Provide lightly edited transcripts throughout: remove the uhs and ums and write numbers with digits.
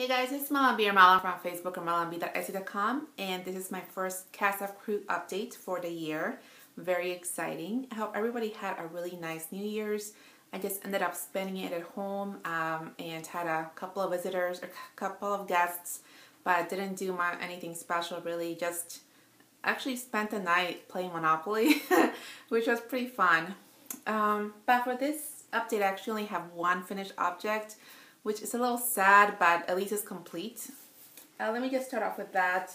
Hey guys, it's Malonb or Malonb from Facebook or malonb.etsy.com, and this is my first cast of crew update for the year. Very exciting. I hope everybody had a really nice New Year's. I just ended up spending it at home and had a couple of visitors, a couple of guests, but didn't do anything special really. Just actually spent the night playing Monopoly, which was pretty fun. But for this update, I actually only have one finished object, which is a little sad, but at least it's complete. Let me just start off with that.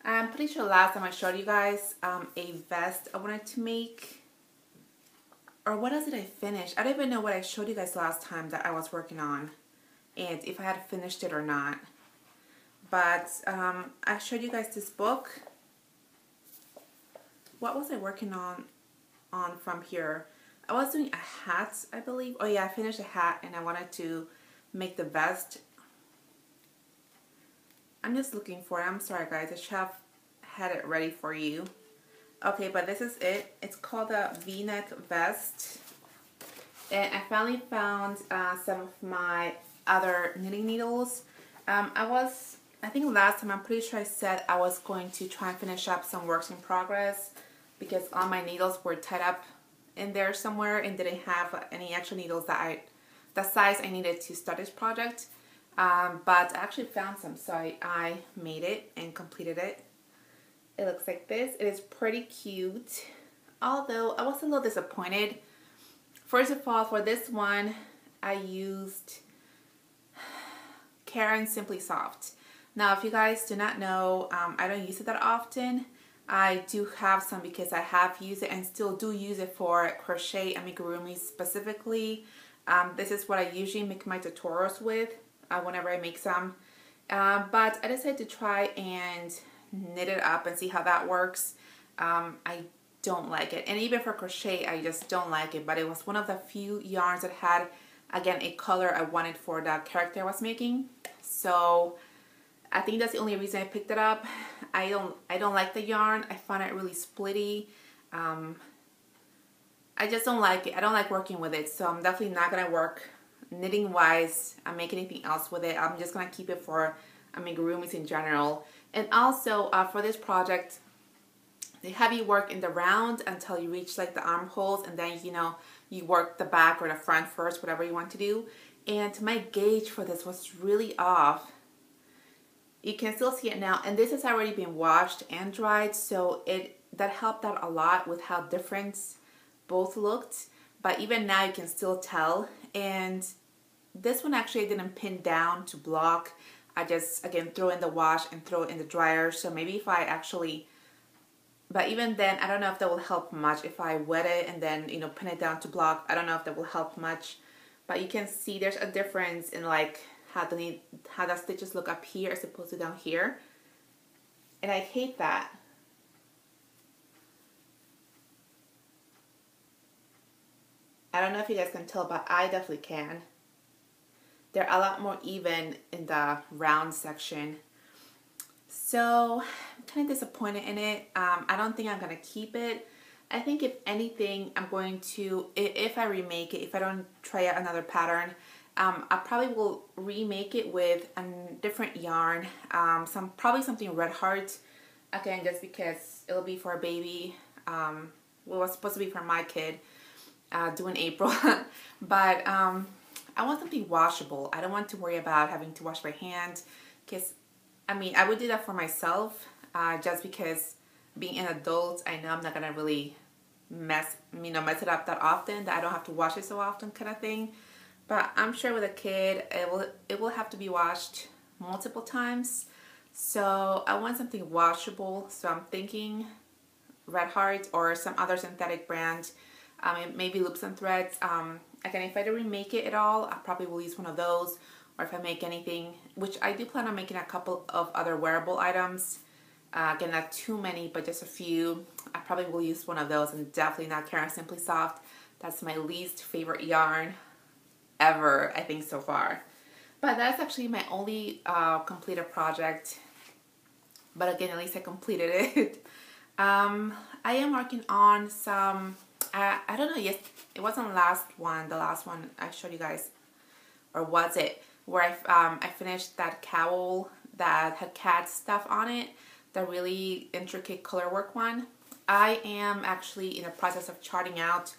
I'm pretty sure last time I showed you guys a vest I wanted to make. Or what else did I finish? I don't even know what I showed you guys last time that I was working on, and if I had finished it or not. But I showed you guys this book. What was I working on from here? I was doing a hat, I believe. Oh yeah, I finished a hat and I wanted to make the vest. I'm just looking for it. I'm sorry guys, the chef had it ready for you. Okay, but this is it. It's called a V-neck vest. And I finally found some of my other knitting needles. I think last time, I'm pretty sure I said I was going to try and finish up some works in progress because all my needles were tied up in there somewhere and didn't have any extra needles the size I needed to start this project. But I actually found some, so I made it and completed it. It looks like this. It is pretty cute, although I was a little disappointed. First of all, for this one, I used Karen Simply Soft. Now, if you guys do not know, I don't use it that often. I do have some because I have used it and still do use it for crochet amigurumi specifically. This is what I usually make my tutorials with whenever I make some. But I decided to try and knit it up and see how that works. I don't like it. And even for crochet, I just don't like it. But it was one of the few yarns that had, again, a color I wanted for the character I was making. So I think that's the only reason I picked it up. I don't like the yarn. I find it really splitty. I just don't like it. I don't like working with it, so I'm definitely not going to work knitting wise and make anything else with it. I'm just going to keep it for amigurumis in general. And also for this project, they have you work in the round until you reach like the armholes, and then you work the back or the front first, whatever you want to do. And my gauge for this was really off. You can still see it now, and this has already been washed and dried, so that helped out a lot with how different both looked. But even now you can still tell. And this one actually I didn't pin down to block. I just again throw in the wash and throw it in the dryer. So maybe if I actually, but even then I don't know if that will help much if I wet it and then pin it down to block. I don't know if that will help much. But you can see there's a difference in like how the stitches look up here as opposed to down here. And I hate that. I don't know if you guys can tell, but I definitely can. They're a lot more even in the round section. So I'm kind of disappointed in it. I don't think I'm going to keep it. I think if anything, I'm going to, if I remake it, if I don't try out another pattern, I probably will remake it with a different yarn. Probably something Red Heart. Again, just because it'll be for a baby. Well, it was supposed to be for my kid. Due in April. But I want something washable. I don't want to worry about having to wash my hands, because I mean I would do that for myself just because being an adult, I know I'm not gonna really mess it up that often, that I don't have to wash it so often kind of thing. But I'm sure with a kid it will have to be washed multiple times. So I want something washable, so I'm thinking Red Heart or some other synthetic brand. Maybe Loops and Threads. Again, if I don't remake it at all, I probably will use one of those. Or if I make anything, which I do plan on making a couple of other wearable items. Again, not too many, but just a few. I probably will use one of those, and definitely not Karen Simply Soft. That's my least favorite yarn ever, I think, so far. But that's actually my only completed project. But again, at least I completed it. I am working on some... I don't know, yes, it wasn't the last one I showed you guys or was it, where I finished that cowl that had cat stuff on it, the really intricate color work one. I am actually in the process of charting out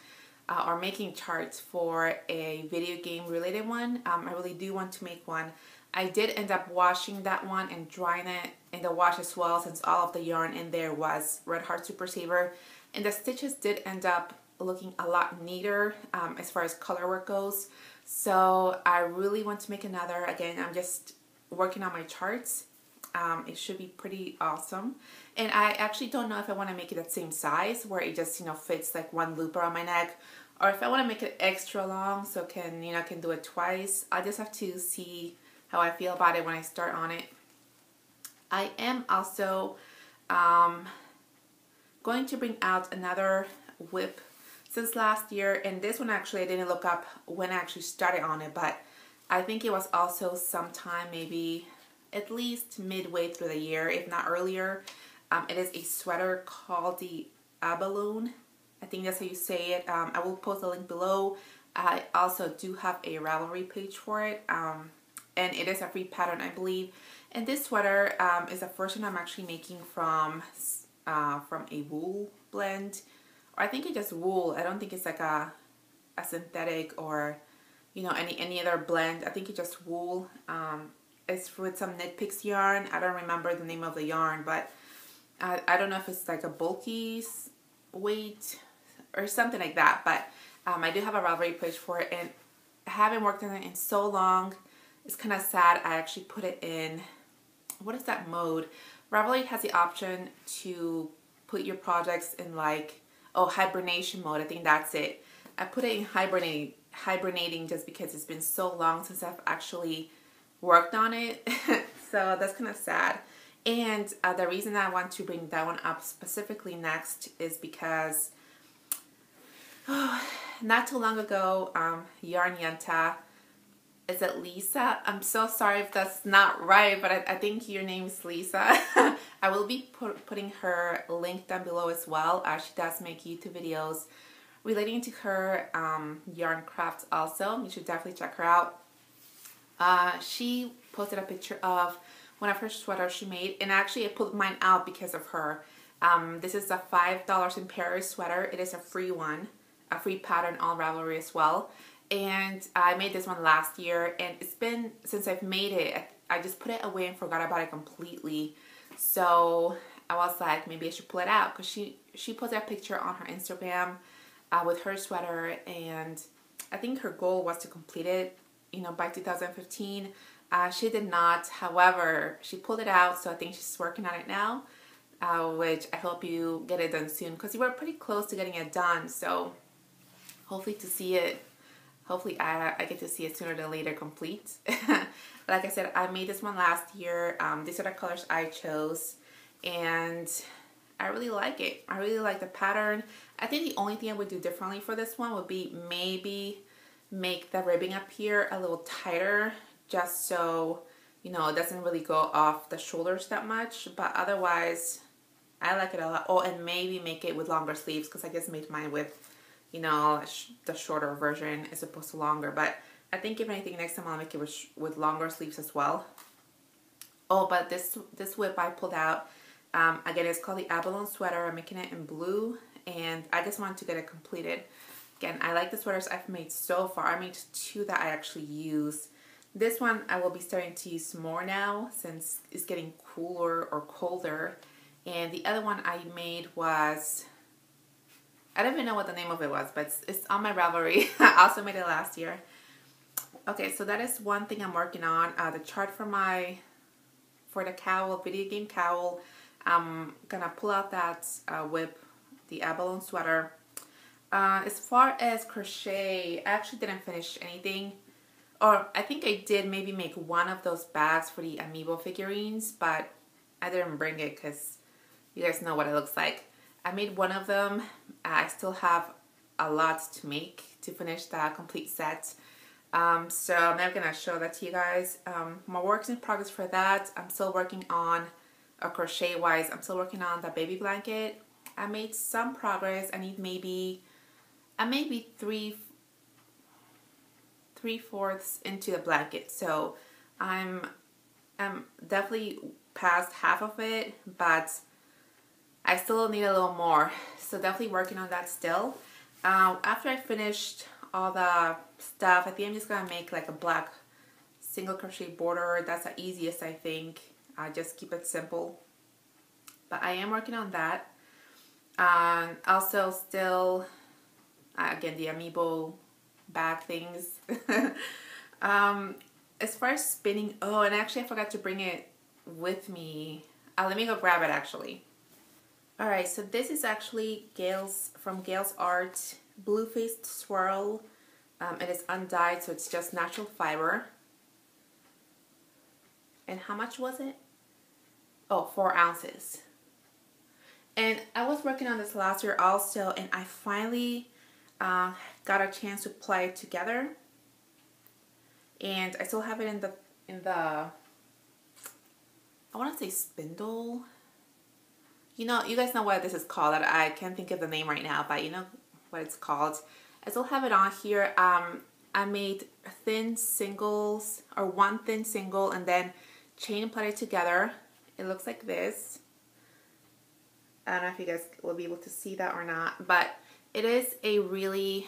or making charts for a video game related one. I really do want to make one. I did end up washing that one and drying it in the wash as well, since all of the yarn in there was Red Heart Super Saver, and the stitches did end up looking a lot neater as far as color work goes. So I really want to make another. Again, I'm just working on my charts. It should be pretty awesome. And I actually don't know if I want to make it that same size where it just, you know, fits like one loop around my neck, or if I want to make it extra long so can, you know, I can do it twice. I just have to see how I feel about it when I start on it. I am also going to bring out another whip since last year, and this one actually I didn't look up when I actually started on it, but I think it was also sometime maybe at least midway through the year, if not earlier. It is a sweater called the Abalone. I think that's how you say it. I will post a link below. I also do have a Ravelry page for it, and it is a free pattern, I believe. And this sweater is the first one I'm actually making from a wool blend, or I think it's just wool. I don't think it's like a synthetic or, you know, any other blend. I think it's just wool. It's with some Knit Picks yarn. I don't remember the name of the yarn, but I don't know if it's like a bulky weight or something like that. But I do have a Ravelry page for it, and I haven't worked on it in so long. It's kind of sad. I actually put it in, what is that mode? Ravelry has the option to put your projects in like, oh, hibernation mode. I think that's it. I put it in hibernating just because it's been so long since I've actually worked on it. So that's kind of sad. And the reason I want to bring that one up specifically next is because not too long ago, Yarn Yenta, is it Lisa? I'm so sorry if that's not right, but I think your name is Lisa. I will be putting her link down below as well. She does make YouTube videos relating to her yarn crafts also. You should definitely check her out. She posted a picture of one of her sweaters she made, and actually I pulled mine out because of her. This is a $5 in Paris sweater. It is a free one, a free pattern on Ravelry as well. And I made this one last year, and it's been since I've made it. I just put it away and forgot about it completely. So I was like, maybe I should pull it out, because she posted a picture on her Instagram with her sweater, and I think her goal was to complete it, you know, by 2015. She did not. However, she pulled it out, so I think she's working on it now, which I hope you get it done soon, because you were pretty close to getting it done. So hopefully I get to see it sooner than later complete. Like I said, I made this one last year. These are the colors I chose, and I really like it. I really like the pattern. I think the only thing I would do differently for this one would be maybe make the ribbing up here a little tighter, just so, you know, it doesn't really go off the shoulders that much. But otherwise, I like it a lot. Oh, and maybe make it with longer sleeves, because I just made mine with, you know, the shorter version as opposed to longer. But I think if anything, next time I'll make it with longer sleeves as well. Oh, but this whip I pulled out, again, it's called the Abalone sweater. I'm making it in blue, and I just wanted to get it completed. Again, I like the sweaters I've made so far. I made 2 that I actually use. This one I will be starting to use more now since it's getting cooler or colder. And the other one I made was, I don't even know what the name of it was, but it's on my Ravelry. I also made it last year. Okay, so that is one thing I'm working on. The chart for the cowl, video game cowl. I'm gonna pull out that whip, the Abalone sweater. As far as crochet, I actually didn't finish anything. Or I think I did maybe make one of those bags for the amiibo figurines, but I didn't bring it because you guys know what it looks like. I made one of them. I still have a lot to make to finish the complete set. So I'm never going to show that to you guys. My work's in progress for that. I'm still working on, crochet wise, I'm still working on the baby blanket. I made some progress. I need maybe 3 3/4 into the blanket, so I'm definitely past half of it, but I still need a little more, so definitely working on that still. After I finished all the stuff, I think I'm just gonna make like a black single crochet border. That's the easiest, I think. Just keep it simple, but I am working on that. Also still, again, the amiibo bag things. As far as spinning, oh, and actually I forgot to bring it with me. Let me go grab it actually. Alright, so this is actually from Gail's Art Blue Faced Swirl. It is undyed, so it's just natural fiber. And how much was it? Oh, 4 ounces. And I was working on this last year also, and I finally got a chance to apply it together. And I still have it in the I want to say spindle. You know, you guys know what this is called. I can't think of the name right now, but you know what it's called. I still have it on here. I made thin singles, or one thin single, and then chain plait it together. It looks like this. I don't know if you guys will be able to see that or not, but it is a really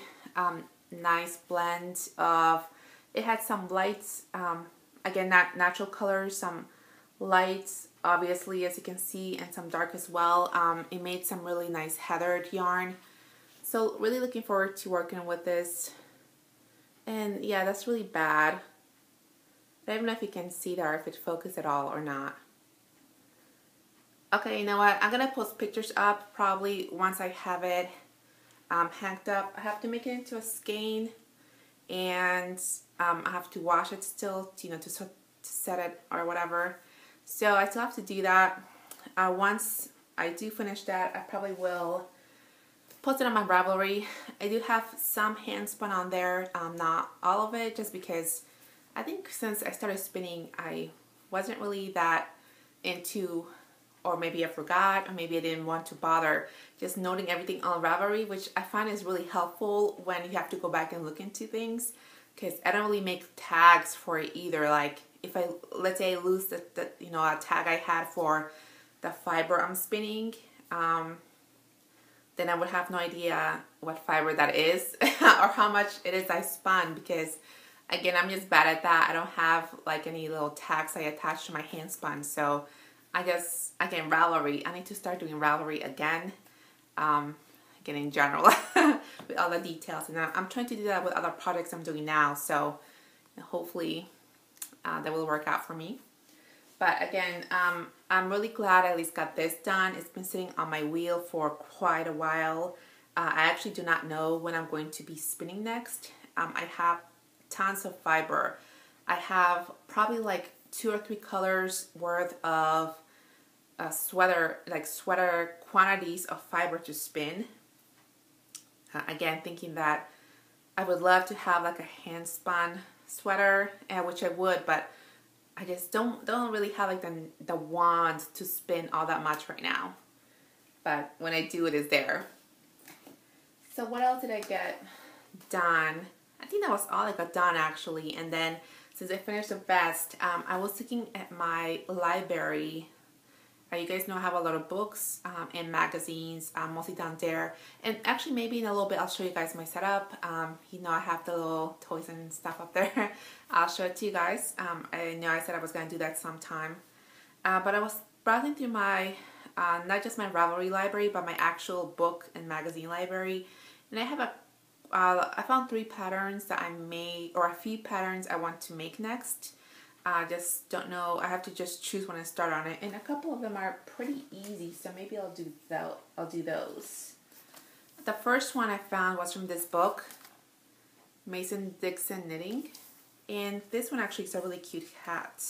nice blend of, it had some lights, again, natural colors, some lights, obviously, as you can see, and some dark as well. It made some really nice heathered yarn. So really looking forward to working with this. And yeah, that's really bad. I don't know if you can see that or if it focused at all or not. Okay, you know what? I'm going to post pictures up probably once I have it hanged up. I have to make it into a skein, and I have to wash it still, you know, to set it or whatever. So I still have to do that. Once I do finish that, I probably will post it on my Ravelry. I do have some hand spun on there, not all of it, just because I think since I started spinning, I wasn't really that into, or maybe I forgot, or maybe I didn't want to bother just noting everything on Ravelry, which I find is really helpful when you have to go back and look into things, because I don't really make tags for it either. Like if I, let's say I lose the you know, a tag I had for the fiber I'm spinning, then I would have no idea what fiber that is or how much it is I spun, because again, I'm just bad at that. I don't have like any little tags I attach to my hand spun. So I guess, again, Ravelry, I need to start doing Ravelry again, again in general, with all the details. And I'm trying to do that with other projects I'm doing now. So hopefully that will work out for me. But again, I'm really glad I at least got this done. It's been sitting on my wheel for quite a while. I actually do not know when I'm going to be spinning next. I have tons of fiber. I have probably like 2 or 3 colors worth of sweater quantities of fiber to spin. Again, thinking that I would love to have like a hand spun sweater, which I would, but I just don't really have like the wand to spin all that much right now. But when I do, it is there. So what else did I get done? I think that was all I got done actually. And then since I finished the vest, I was looking at my library. You guys know I have a lot of books and magazines, mostly down there. And actually maybe in a little bit I'll show you guys my setup. You know, I have the little toys and stuff up there. I'll show it to you guys. I know I said I was going to do that sometime. But I was browsing through my, not just my Ravelry library, but my actual book and magazine library. And I have I found 3 patterns that I made, or a few patterns I want to make next. I just don't know. I have to just choose when I start on it, and a couple of them are pretty easy, so maybe I'll do those. The first one I found was from this book, Mason-Dixon Knitting, and this one actually is a really cute hat,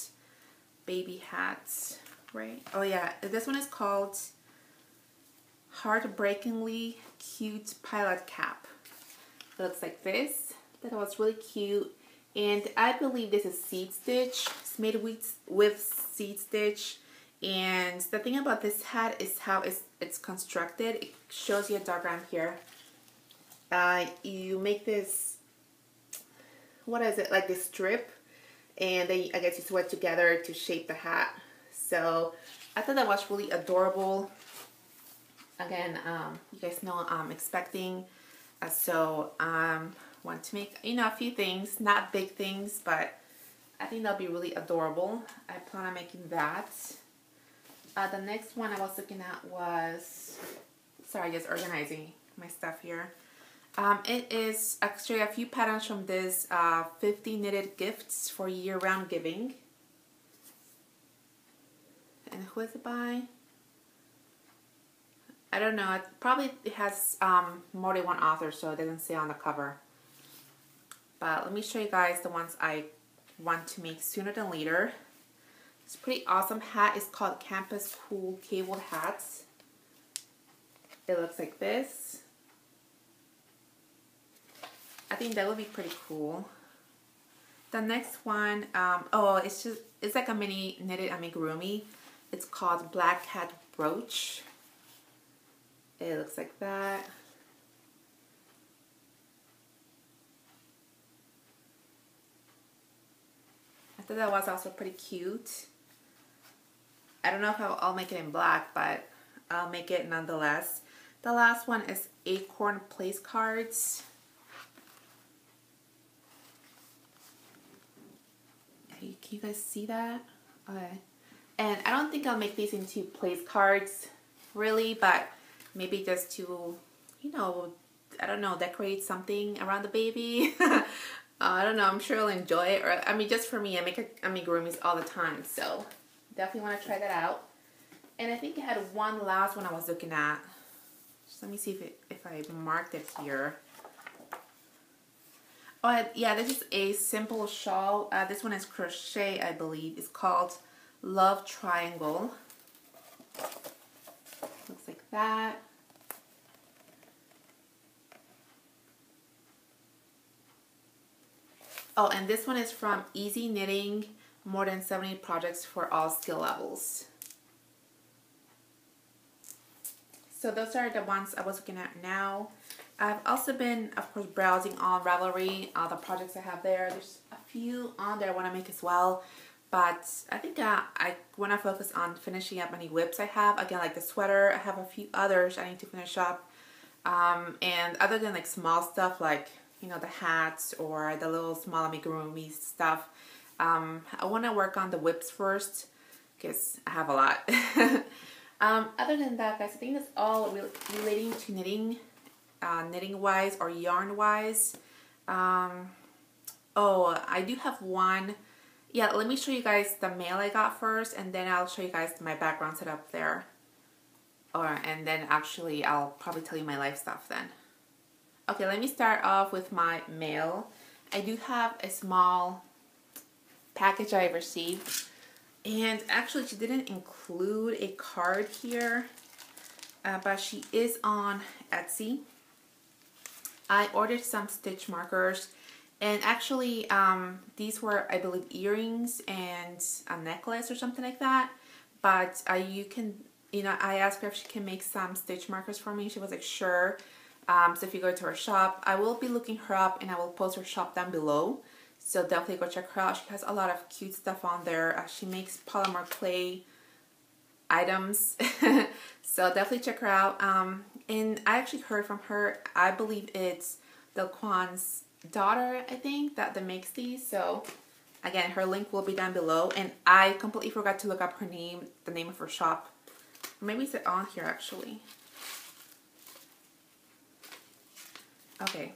baby hat, right? Oh yeah, this one is called Heartbreakingly Cute Pilot Cap. It looks like this. I thought it was really cute. And I believe this is seed stitch. It's made with seed stitch. And the thing about this hat is how it's constructed. It shows you a diagram here. You make this, what is it, like this strip, and then I guess you sew it together to shape the hat. So I thought that was really adorable. Again, you guys know I'm expecting, so want to make, you know, a few things, not big things, but I think that'll be really adorable. I plan on making that. The next one I was looking at was, sorry, just organizing my stuff here. It is actually a few patterns from this 50 knitted gifts for year-round giving. And who is it by? I don't know. It has more than one author, so it doesn't say on the cover. But let me show you guys the ones I want to make sooner than later. It's a pretty awesome hat. It's called Campus Cool Cabled Hats. It looks like this. I think that would be pretty cool. The next one, it's like a mini knitted amigurumi. It's called Black Hat Brooch. It looks like that. I thought that was also pretty cute. I don't know if I'll make it in black, but I'll make it nonetheless. The last one is Acorn Place Cards. Can you guys see that? Okay. And I don't think I'll make these into place cards, really, but maybe just to, you know, I don't know, decorate something around the baby. I don't know, I'm sure I'll enjoy it. Or, I mean, just for me, I make amigurumis all the time, so definitely want to try that out. And I think I had one last one I was looking at. Just let me see if I marked it here. Oh, yeah, this is a simple shawl. This one is crochet, I believe. It's called Love Triangle. Looks like that. Oh, and this one is from Easy Knitting, more than 70 projects for all skill levels. So those are the ones I was looking at now. I've also been, of course, browsing on Ravelry, the projects I have there. There's a few on there I want to make as well. But I think I want to focus on finishing up any whips I have. Again, like the sweater, I have a few others I need to finish up. And other than like small stuff like, you know, the hats or the little small amigurumi stuff, I want to work on the whips first because I have a lot. Other than that, guys, I think that's all relating to knitting, knitting wise or yarn wise. Oh, I do have one. Yeah, let me show you guys the mail I got first, and then I'll show you guys my background setup there. And then actually I'll probably tell you my life stuff then. Okay, let me start off with my mail. I do have a small package I received, and actually she didn't include a card here, but she is on Etsy. I ordered some stitch markers, and actually these were, I believe, earrings and a necklace or something like that, but you can, you know, I asked her if she can make some stitch markers for me. She was like, sure. So if you go to her shop, I will be looking her up and I will post her shop down below. So definitely go check her out. She has a lot of cute stuff on there. She makes polymer clay items. So definitely check her out. And I actually heard from her, I believe it's Del Quan's daughter, I think, that makes these. So again, her link will be down below. And I completely forgot to look up her name, the name of her shop. Maybe it's on here actually. Okay,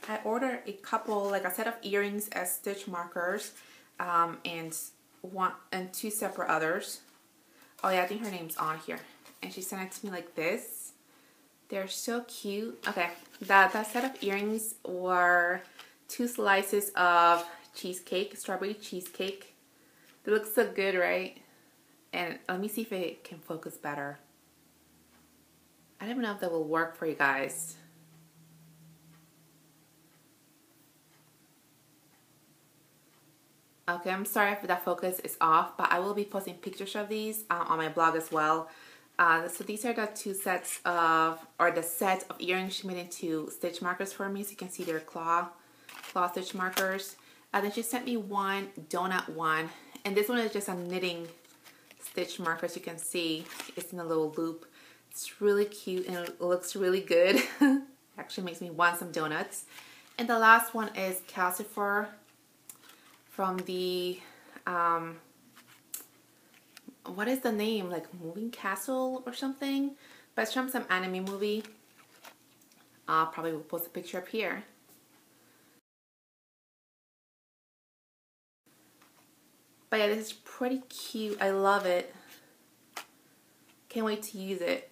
I ordered a couple, like a set of earrings as stitch markers, and two separate others. Oh yeah, I think her name's on here, and she sent it to me like this. They're so cute. Okay, that set of earrings were 2 slices of cheesecake, strawberry cheesecake. It looks so good, right? And let me see if it can focus better. I don't even know if that will work for you guys. Okay, I'm sorry if that focus is off, but I will be posting pictures of these on my blog as well. So these are the 2 sets of, or the set of earrings she made into stitch markers for me. So you can see they're claw stitch markers. Then she sent me one donut one, and this one is just a knitting stitch marker. As you can see, it's in a little loop. It's really cute and it looks really good. Actually makes me want some donuts. And the last one is Calcifer from the what is the name, like Moving Castle or something, but it's from some anime movie. Probably will post a picture up here. But yeah, this is pretty cute. I love it. Can't wait to use it.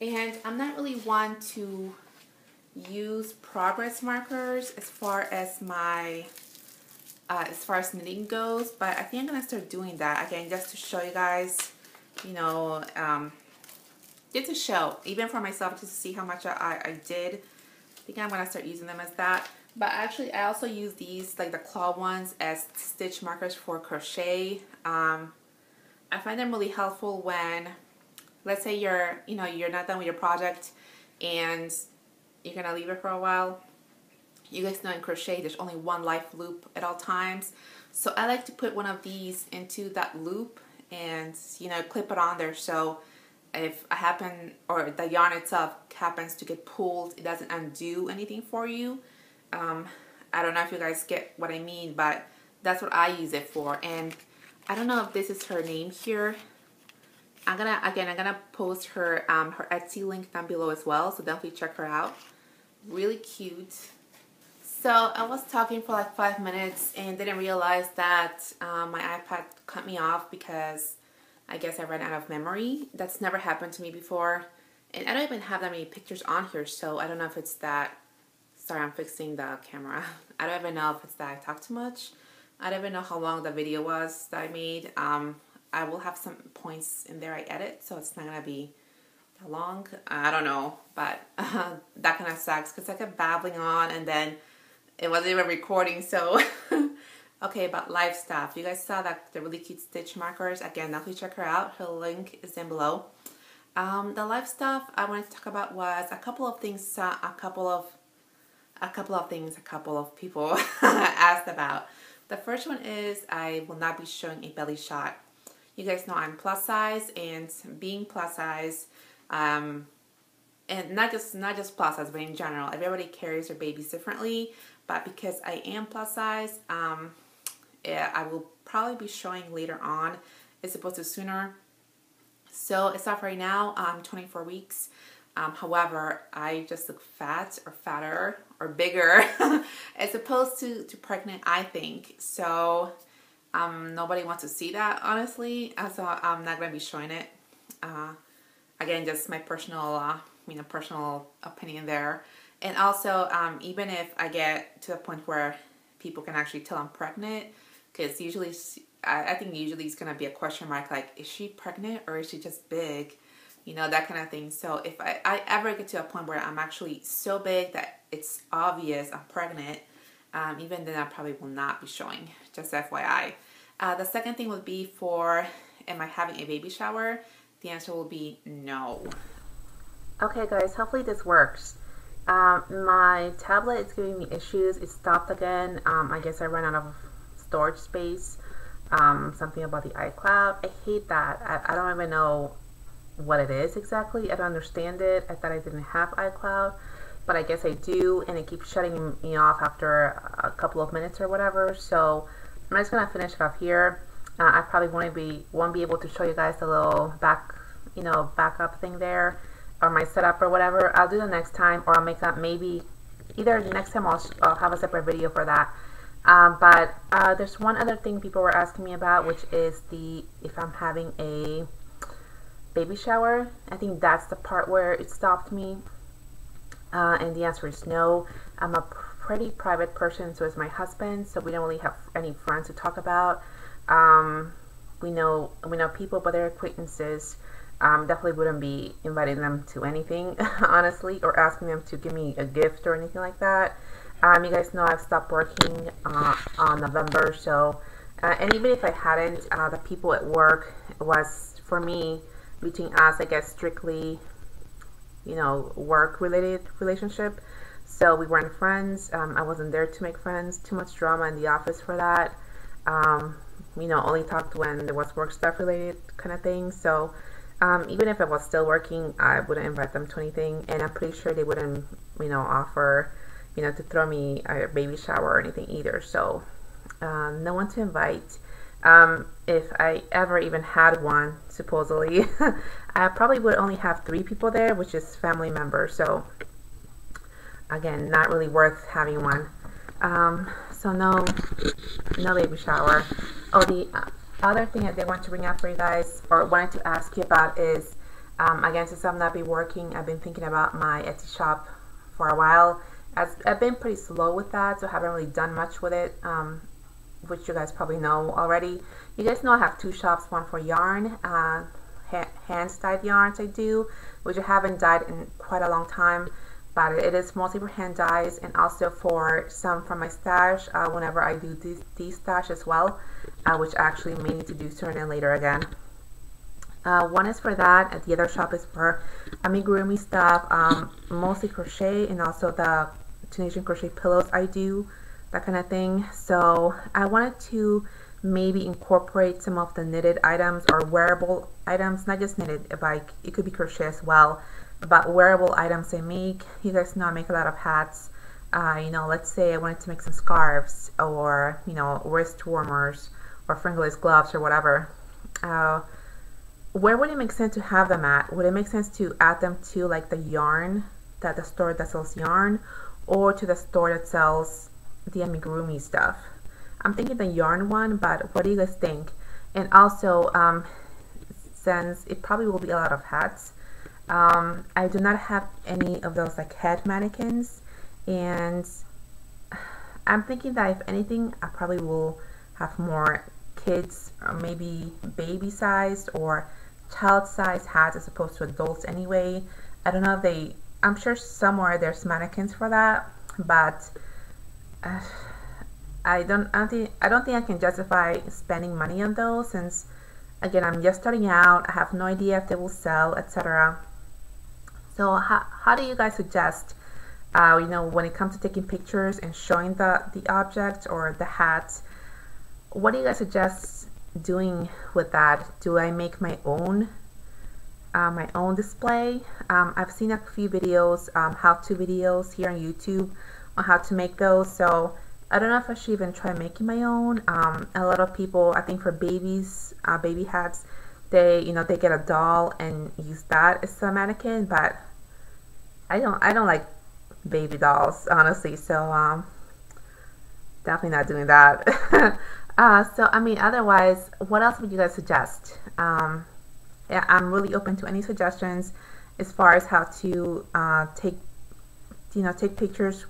And I'm not really one to use progress markers as far as my knitting goes, but I think I'm gonna start doing that again, just to show you guys, you know, just to show, even for myself, just to see how much I did. I think I'm gonna start using them as that. But actually, I also use these, like the claw ones, as stitch markers for crochet. I find them really helpful when, let's say you're not done with your project and you're gonna leave it for a while. You guys know in crochet there's only one life loop at all times, so I like to put one of these into that loop and, you know, clip it on there, so if I happen, or the yarn itself happens to get pulled, it doesn't undo anything for you. I don't know if you guys get what I mean, but that's what I use it for. And I don't know if this is her name here. I'm gonna post her her Etsy link down below as well, so definitely check her out. Really cute. So I was talking for like 5 minutes and didn't realize that my iPad cut me off because I guess I ran out of memory. That's never happened to me before, and I don't even have that many pictures on here, so I don't know if it's that. Sorry, I'm fixing the camera. I don't even know if it's that I talk too much. I don't even know how long the video was that I made. I will have some points in there I edit, so it's not gonna be that long. I don't know, but that kind of sucks because I kept babbling on and then it wasn't even recording. So okay, about life stuff. You guys saw that the really cute stitch markers. Again, definitely check her out. Her link is down below. The life stuff I wanted to talk about was a couple of things. A couple of people asked about. The first one is I will not be showing a belly shot. You guys know I'm plus size, and being plus size, and not just plus size, but in general, everybody carries their babies differently. But because I am plus size, yeah, I will probably be showing later on, as opposed to sooner. So as of right now, I'm 24 weeks. However, I just look fat or fatter or bigger as opposed to pregnant, I think. So nobody wants to see that, honestly. So I'm not going to be showing it. Again, just my personal, personal opinion there. And also, even if I get to a point where people can actually tell I'm pregnant, because usually, I think usually it's going to be a question mark, like, is she pregnant or is she just big? You know, that kind of thing. So if I ever get to a point where I'm actually so big that it's obvious I'm pregnant, even then I probably will not be showing, just FYI. The second thing would be for, am I having a baby shower? The answer will be no. Okay guys, hopefully this works. My tablet is giving me issues. It stopped again. I guess I ran out of storage space. Something about the iCloud. I hate that. I don't even know what it is exactly. I don't understand it. I thought I didn't have iCloud, but I guess I do, and it keeps shutting me off after a couple of minutes or whatever. So I'm just gonna finish it off here. I probably won't be able to show you guys the little backup thing there, or my setup or whatever. I'll do the next time, or I'll make that maybe either next time I'll have a separate video for that. But there's one other thing people were asking me about, which is if I'm having a baby shower. I think that's the part where it stopped me, and the answer is no. I'm a pretty private person, so is my husband, so we don't really have any friends to talk about. We know people, but they're acquaintances. Definitely wouldn't be inviting them to anything, honestly, or asking them to give me a gift or anything like that. You guys know I've stopped working on November, so and even if I hadn't, the people at work was, for me, between us, I guess, strictly, work-related relationship. So we weren't friends. I wasn't there to make friends. Too much drama in the office for that. You know, only talked when there was work stuff related kind of thing. So even if I was still working, I wouldn't invite them to anything, and I'm pretty sure they wouldn't, you know, offer, you know, to throw me a baby shower or anything either. So no one to invite. If I ever even had one, supposedly, I probably would only have 3 people there, which is family members. So again, not really worth having one. So no baby shower. Oh, the other thing I did want to bring up for you guys, or wanted to ask you about, is again, since I'm not be working, I've been thinking about my Etsy shop for a while. I've been pretty slow with that, so I haven't really done much with it, which you guys probably know already. You guys know I have 2 shops, one for yarn, hand-dyed yarns I do, which I haven't dyed in quite a long time, but it is mostly for hand dyes, and also for some from my stash whenever I do these stash as well, which I actually may need to do sooner than later again. One is for that, and the other shop is for amigurumi stuff, mostly crochet, and also the Tunisian crochet pillows I do, that kind of thing. So I wanted to maybe incorporate some of the knitted items or wearable items, not just knitted, but it could be crochet as well, but wearable items I make. You guys know I make a lot of hats. You know, let's say I wanted to make some scarves, or, you know, wrist warmers, or fingerless gloves, or whatever. Where would it make sense to have them at? Would it make sense to add them to like the yarn, the store that sells yarn, or to the store that sells the amigurumi stuff? I'm thinking the yarn one, but what do you guys think? And also, since it probably will be a lot of hats, I do not have any of those like head mannequins, and I'm thinking that if anything, I probably will have more kids, or maybe baby sized or child sized hats as opposed to adults anyway. I don't know if I'm sure somewhere there's mannequins for that, but I don't think I can justify spending money on those, since again, I'm just starting out. I have no idea if they will sell, etc. So how do you guys suggest, you know, when it comes to taking pictures and showing the object or the hat, what do you guys suggest doing with that? Do I make my own display? I've seen a few videos, how-to videos here on YouTube on how to make those, so I don't know if I should even try making my own. A lot of people, I think for babies, baby hats, they get a doll and use that as a mannequin, but I don't like baby dolls, honestly, so definitely not doing that. So I mean, otherwise, what else would you guys suggest? Yeah, I'm really open to any suggestions as far as how to take pictures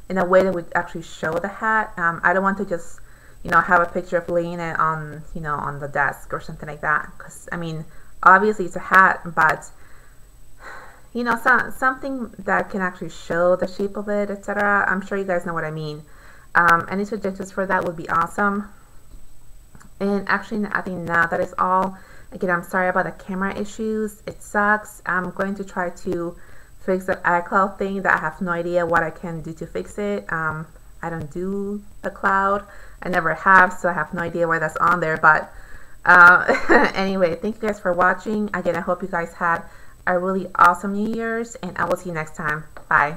in a way that would actually show the hat. I don't want to just, have a picture of laying it on, on the desk or something like that. Because, I mean, obviously it's a hat, but, something that can actually show the shape of it, etc. I'm sure you guys know what I mean. Any suggestions for that would be awesome. And actually, I think now that is all. Again, I'm sorry about the camera issues. It sucks. I'm going to try to fix the iCloud thing that I have no idea what I can do to fix it. I don't do the cloud. I never have, so I have no idea why that's on there. But anyway, thank you guys for watching. Again, I hope you guys had a really awesome New Year's, and I will see you next time. Bye.